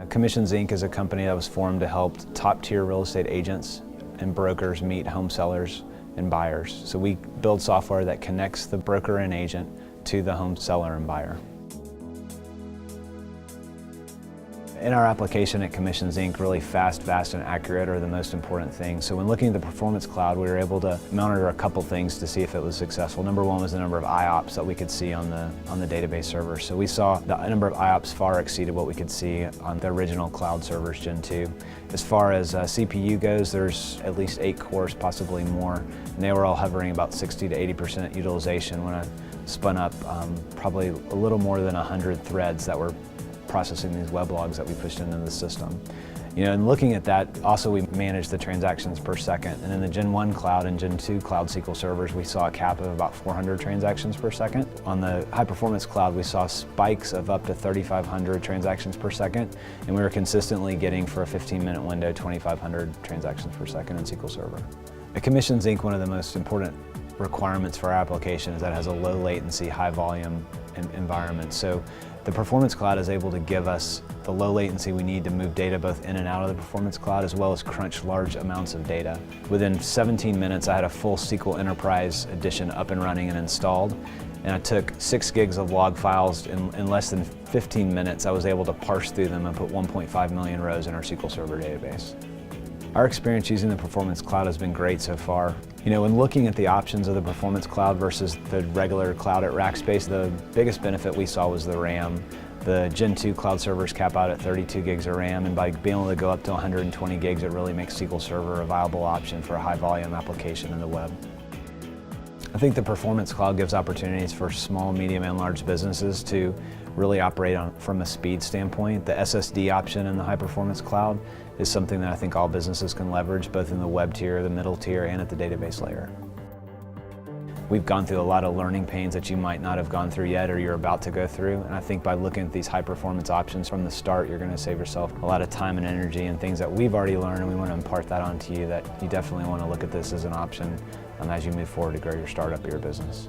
Comisiones Inc. is a company that was formed to help top-tier real estate agents and brokers meet home sellers and buyers. So we build software that connects the broker and agent to the home seller and buyer. In our application at Comisiones Inc., really fast, and accurate are the most important things. So when looking at the Performance Cloud, we were able to monitor a couple things to see if it was successful. Number one was the number of IOPS that we could see on the database server. So we saw the number of IOPS far exceeded what we could see on the original cloud servers, Gen 2. As far as CPU goes, there's at least 8 cores, possibly more, and they were all hovering about 60 to 80% utilization when I spun up probably a little more than 100 threads that were processing these web logs that we pushed into the system. You know, and looking at that, also we managed the transactions per second. And in the Gen 1 cloud and Gen 2 cloud SQL servers, we saw a cap of about 400 transactions per second. On the high performance cloud, we saw spikes of up to 3,500 transactions per second, and we were consistently getting, for a 15-minute window, 2,500 transactions per second in SQL Server. At Comisiones Inc., one of the most important requirements for our application is that it has a low latency, high volume environment. So the Performance Cloud is able to give us the low latency we need to move data both in and out of the Performance Cloud, as well as crunch large amounts of data. Within 17 minutes, I had a full SQL Enterprise edition up and running and installed, and I took 6 gigs of log files. In less than 15 minutes, I was able to parse through them and put 1.5 million rows in our SQL Server database. Our experience using the Performance Cloud has been great so far. You know, when looking at the options of the Performance Cloud versus the regular cloud at RackSpace, the biggest benefit we saw was the RAM. The Gen 2 cloud servers cap out at 32 gigs of RAM, and by being able to go up to 120 gigs, it really makes SQL Server a viable option for a high volume application in the web. I think the Performance Cloud gives opportunities for small, medium, and large businesses to really operate from a speed standpoint. The SSD option in the High Performance Cloud is something that I think all businesses can leverage, both in the web tier, the middle tier, and at the database layer. We've gone through a lot of learning pains that you might not have gone through yet or you're about to go through, and I think by looking at these high performance options from the start, you're going to save yourself a lot of time and energy and things that we've already learned, and we want to impart that onto you, that you definitely want to look at this as an option as you move forward to grow your startup or your business.